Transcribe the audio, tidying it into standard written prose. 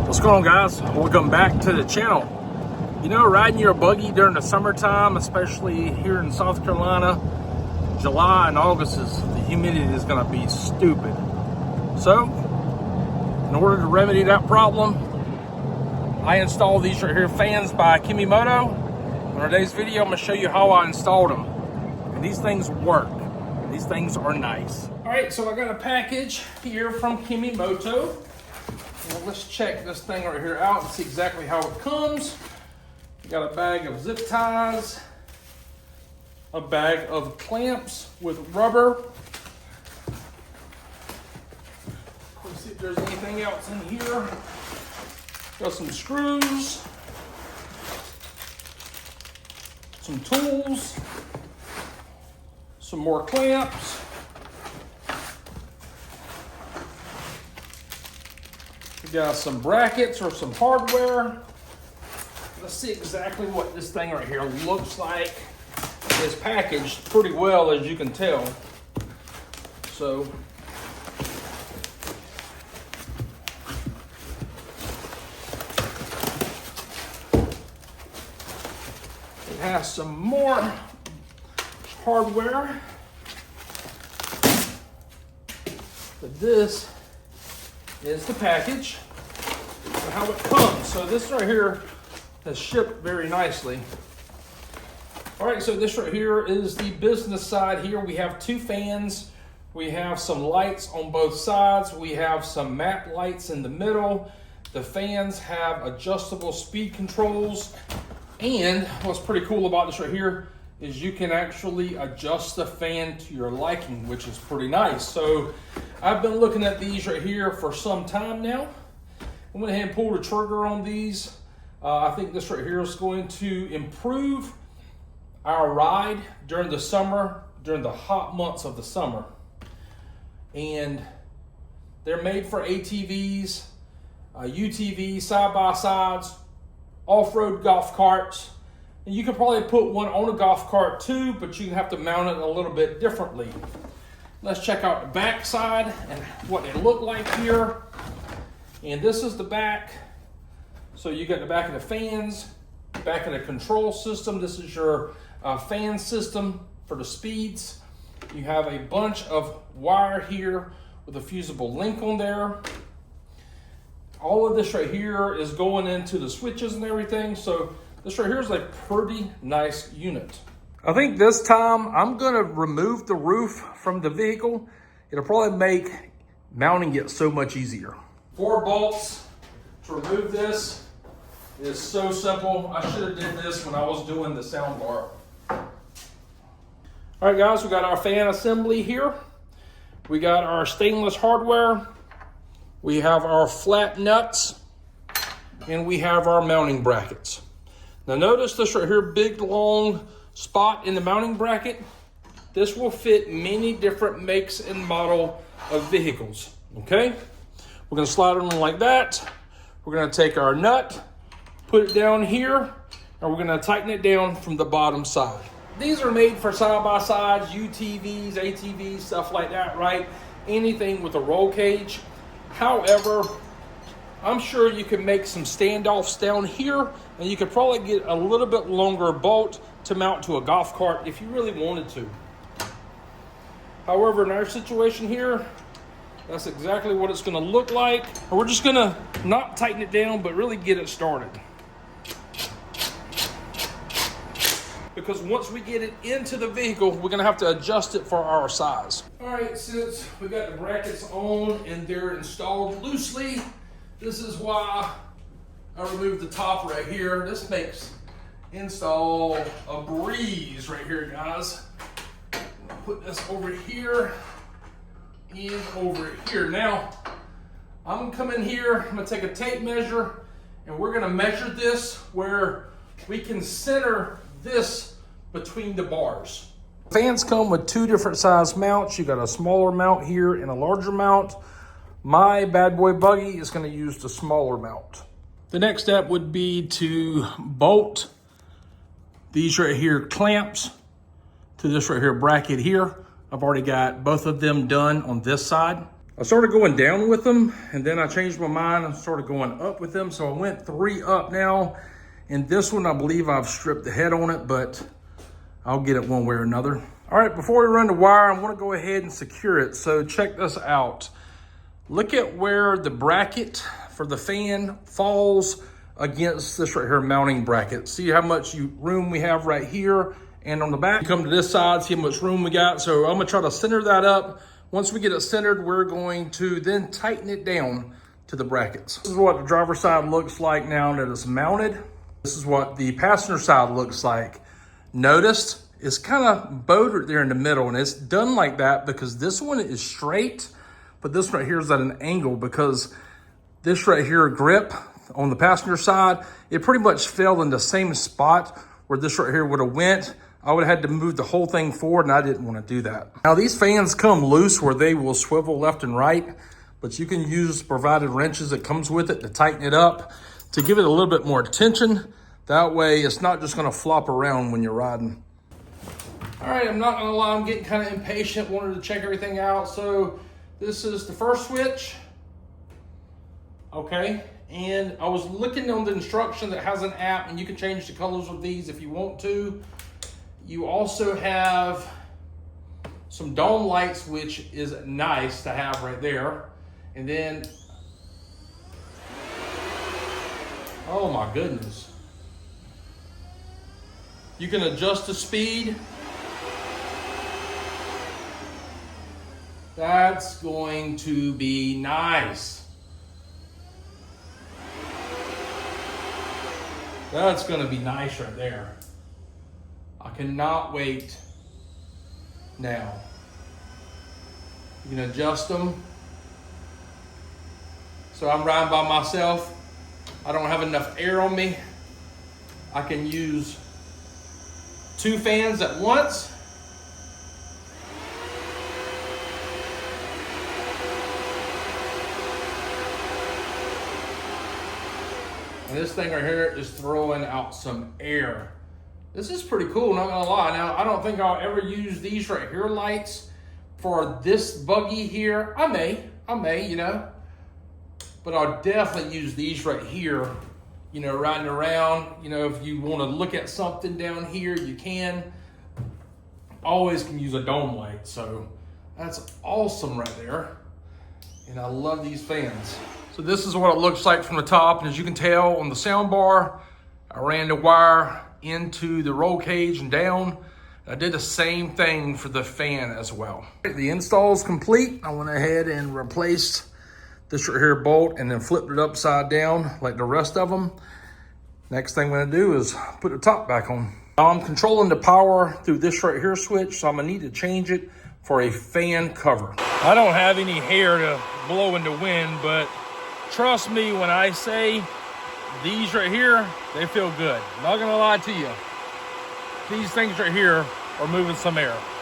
What's going on, guys? Welcome back to the channel. You know, riding your buggy during the summertime, especially here in South Carolina, July and August, the humidity is going to be stupid. So, in order to remedy that problem, I installed these right here, fans by Kemimoto. In today's video, I'm going to show you how I installed them. And these things work. These things are nice. All right, so I got a package here from Kemimoto. Well, let's check this thing right here out and see exactly how it comes. We got a bag of zip ties, a bag of clamps with rubber. Let's see if there's anything else in here. Got some screws, some tools, some more clamps. We got some brackets or some hardware. Let's see exactly what this thing right here looks like. It's packaged pretty well, as you can tell. So, it has some more hardware. But this is the package and how it comes. So this right here has shipped very nicely. All right, so this right here is the business side here. We have two fans. We have some lights on both sides. We have some map lights in the middle. The fans have adjustable speed controls. And what's pretty cool about this right here is you can actually adjust the fan to your liking, which is pretty nice. So I've been looking at these right here for some time now. I went ahead and pulled the trigger on these. I think this right here is going to improve our ride during the summer, during the hot months of the summer. And they're made for ATVs, UTVs, side-by-sides, off-road golf carts. And you could probably put one on a golf cart too, but you have to mount it a little bit differently. Let's check out the back side and what it looked like here. And this is the back. So you got the back of the fans, back of the control system. This is your fan system for the speeds. You have a bunch of wire here with a fusible link on there. All of this right here is going into the switches and everything. So this right here is a pretty nice unit. I think this time I'm gonna remove the roof from the vehicle. It'll probably make mounting it so much easier. 4 bolts to remove this is so simple. I should have did this when I was doing the sound bar. All right, guys, we got our fan assembly here. We got our stainless hardware. We have our flat nuts, and we have our mounting brackets. Now notice this right here, big long spot in the mounting bracket. This will fit many different makes and model of vehicles, okay? We're gonna slide it on like that. We're gonna take our nut, put it down here, and we're gonna tighten it down from the bottom side. These are made for side-by-sides, UTVs, ATVs, stuff like that, right? Anything with a roll cage. However, I'm sure you can make some standoffs down here, and you could probably get a little bit longer bolt to mount to a golf cart if you really wanted to. However, in our situation here, that's exactly what it's gonna look like. And we're just gonna not tighten it down, but really get it started. Because once we get it into the vehicle, we're gonna have to adjust it for our size. All right, since we got the brackets on and they're installed loosely, this is why I removed the top right here. This makes install a breeze right here, guys. Put this over here and over here. Now, I'm gonna come in here, I'm gonna take a tape measure, and we're gonna measure this where we can center this between the bars. Fans come with 2 different size mounts. You got a smaller mount here and a larger mount. My bad boy buggy is gonna use the smaller mount. The next step would be to bolt these right here clamps to this right here bracket here. I've already got both of them done on this side. I started going down with them, and then I changed my mind and started going up with them. So I went 3 up now. And this one, I believe I've stripped the head on it, but I'll get it one way or another. All right, before we run the wire, I'm gonna go ahead and secure it. So check this out. Look at where the bracket for the fan falls against this right here mounting bracket. See how much room we have right here and on the back. Come to this side, see how much room we got. So I'm gonna try to center that up. Once we get it centered, we're going to then tighten it down to the brackets. This is what the driver's side looks like now that it's mounted. This is what the passenger side looks like. Notice it's kind of bowed right there in the middle, and it's done like that because this one is straight, but this right here is at an angle because this right here grip on the passenger side, it pretty much fell in the same spot where this right here would have went. I would have had to move the whole thing forward, and I didn't want to do that. Now these fans come loose where they will swivel left and right, but you can use provided wrenches that comes with it to tighten it up, to give it a little bit more tension. That way it's not just gonna flop around when you're riding. All right, I'm not gonna lie, I'm getting kind of impatient, wanted to check everything out. So this is the first switch, okay? And I was looking on the instruction that has an app, and you can change the colors of these if you want to. You also have some dome lights, which is nice to have right there. And then, oh my goodness. You can adjust the speed. That's going to be nice. That's going to be nice right there. I cannot wait now. You can adjust them. So I'm riding by myself. I don't have enough air on me. I can use 2 fans at once. And this thing right here is throwing out some air. This is pretty cool, not gonna lie. Now, I don't think I'll ever use these right here lights for this buggy here. I may, you know, but I'll definitely use these right here, you know, riding around. You know, if you wanna look at something down here, you can. Always can use a dome light, so that's awesome right there. And I love these fans. So this is what it looks like from the top. And as you can tell on the sound bar, I ran the wire into the roll cage and down. I did the same thing for the fan as well. The install is complete. I went ahead and replaced this right here bolt and then flipped it upside down like the rest of them. Next thing I'm gonna do is put the top back on. I'm controlling the power through this right here switch, so I'm gonna need to change it for a fan cover. I don't have any hair to blow in the wind, but trust me when I say these right here, they feel good. Not gonna lie to you. These things right here are moving some air.